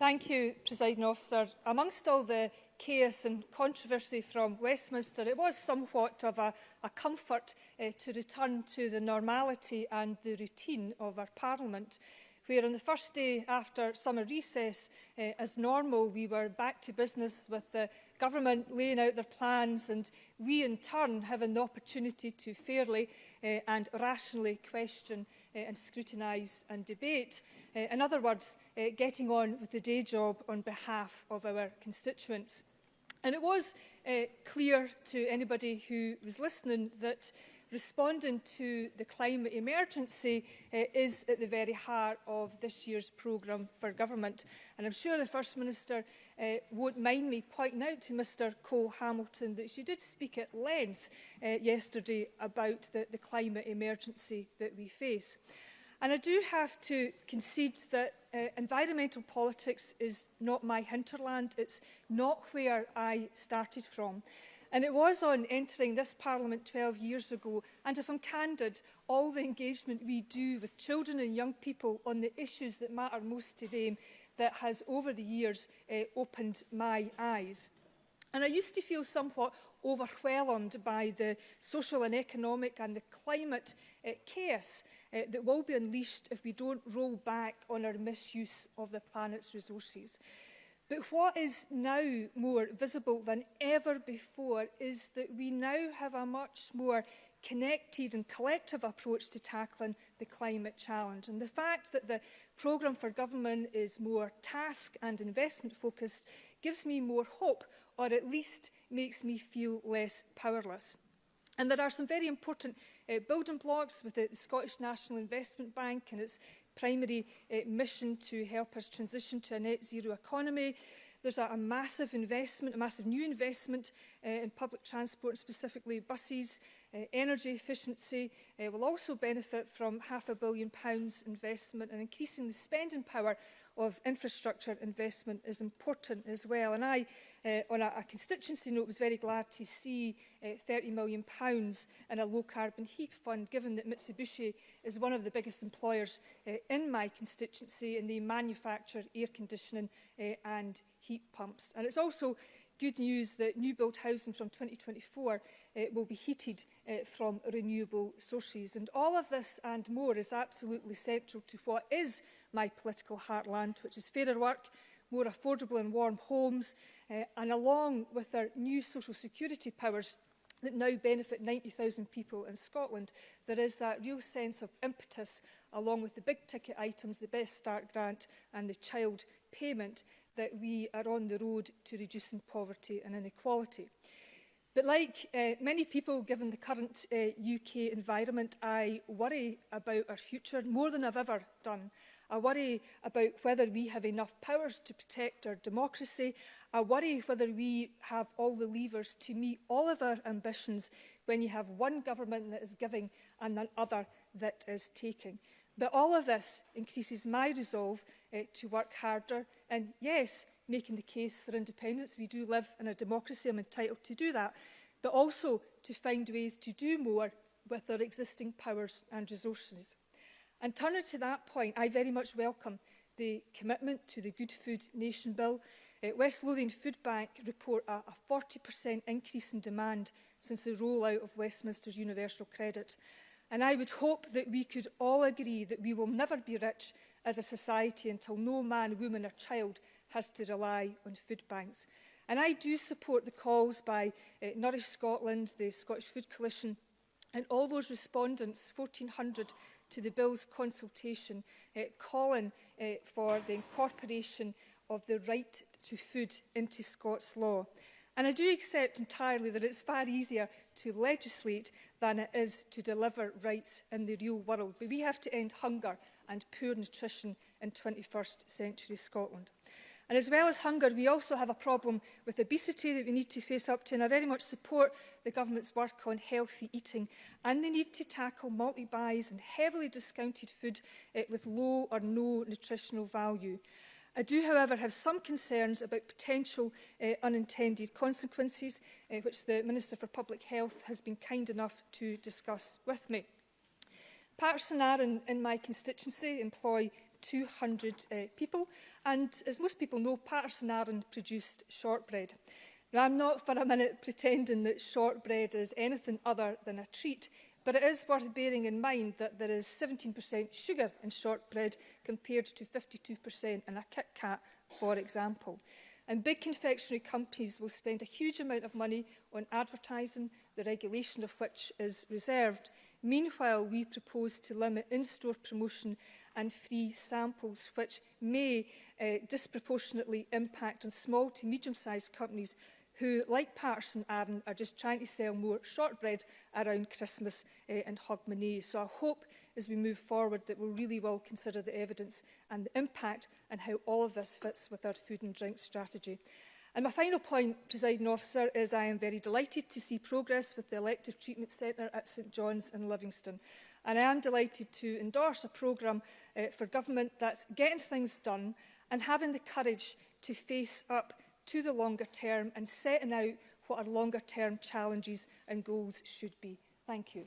Thank you, Presiding Officer. Amongst all the chaos and controversy from Westminster, it was somewhat of a comfort to return to the normality and the routine of our Parliament, where on the first day after summer recess, as normal, we were back to business with the government laying out their plans and we in turn having the opportunity to fairly and rationally question and scrutinise and debate. In other words, getting on with the day job on behalf of our constituents. And it was clear to anybody who was listening that responding to the climate emergency is at the very heart of this year's programme for government. And I'm sure the First Minister won't mind me pointing out to Mr Cole-Hamilton that she did speak at length yesterday about the climate emergency that we face. And I do have to concede that environmental politics is not my hinterland. It's not where I started from. And it was on entering this Parliament 12 years ago, and if I'm candid, all the engagement we do with children and young people on the issues that matter most to them that has over the years opened my eyes. And I used to feel somewhat overwhelmed by the social and economic and the climate chaos that will be unleashed if we don't roll back on our misuse of the planet's resources. But what is now more visible than ever before is that we now have a much more connected and collective approach to tackling the climate challenge. And the fact that the programme for government is more task and investment focused gives me more hope, or at least makes me feel less powerless. And there are some very important building blocks with the Scottish National Investment Bank and its primary mission to help us transition to a net zero economy. There's a massive investment, a massive new investment in public transport, and specifically buses. Energy efficiency will also benefit from £500 million investment, and increasing the spending power of infrastructure investment is important as well. And I, on a constituency note, was very glad to see £30 million in a low-carbon heat fund, given that Mitsubishi is one of the biggest employers in my constituency, and they manufacture air conditioning and heat pumps. And it's also good news that new build housing from 2024 will be heated from renewable sources. And all of this and more is absolutely central to what is my political heartland, which is fairer work, more affordable and warm homes, and along with our new social security powers that now benefit 90,000 people in Scotland, there is that real sense of impetus, along with the big ticket items, the Best Start grant and the child payment, that we are on the road to reducing poverty and inequality. But like many people, given the current UK environment, I worry about our future more than I've ever done. I worry about whether we have enough powers to protect our democracy. I worry whether we have all the levers to meet all of our ambitions when you have one government that is giving and another that is taking. But all of this increases my resolve to work harder and, yes, making the case for independence. We do live in a democracy, I'm entitled to do that, but also to find ways to do more with our existing powers and resources. And turning to that point, I very much welcome the commitment to the Good Food Nation Bill. West Lothian Food Bank report a 40% increase in demand since the rollout of Westminster's universal credit. And I would hope that we could all agree that we will never be rich as a society until no man, woman or child has to rely on food banks. And I do support the calls by Nourish Scotland, the Scottish Food Coalition, and all those respondents, 1,400 to the bill's consultation, calling for the incorporation of the right to food into Scots law. And I do accept entirely that it's far easier to legislate than it is to deliver rights in the real world. But we have to end hunger and poor nutrition in 21st century Scotland. And as well as hunger, we also have a problem with obesity that we need to face up to. And I very much support the government's work on healthy eating and the need to tackle multi-buys and heavily discounted food with low or no nutritional value. I do, however, have some concerns about potential unintended consequences, which the Minister for Public Health has been kind enough to discuss with me. Parks and Arran in my constituency employ 200 people. And as most people know, Patterson Arran produced shortbread. Now, I'm not for a minute pretending that shortbread is anything other than a treat, but it is worth bearing in mind that there is 17% sugar in shortbread compared to 52% in a Kit Kat, for example. And big confectionery companies will spend a huge amount of money on advertising, the regulation of which is reserved. Meanwhile, we propose to limit in-store promotion and free samples, which may disproportionately impact on small to medium-sized companies who, like Patterson Arran, are just trying to sell more shortbread around Christmas and Hogmanay. So I hope as we move forward that we really will consider the evidence and the impact and how all of this fits with our food and drink strategy. And my final point, Presiding Officer, is I am very delighted to see progress with the Elective Treatment Centre at St John's in Livingston. And I am delighted to endorse a programme for government that's getting things done and having the courage to face up to the longer term and setting out what our longer term challenges and goals should be. Thank you.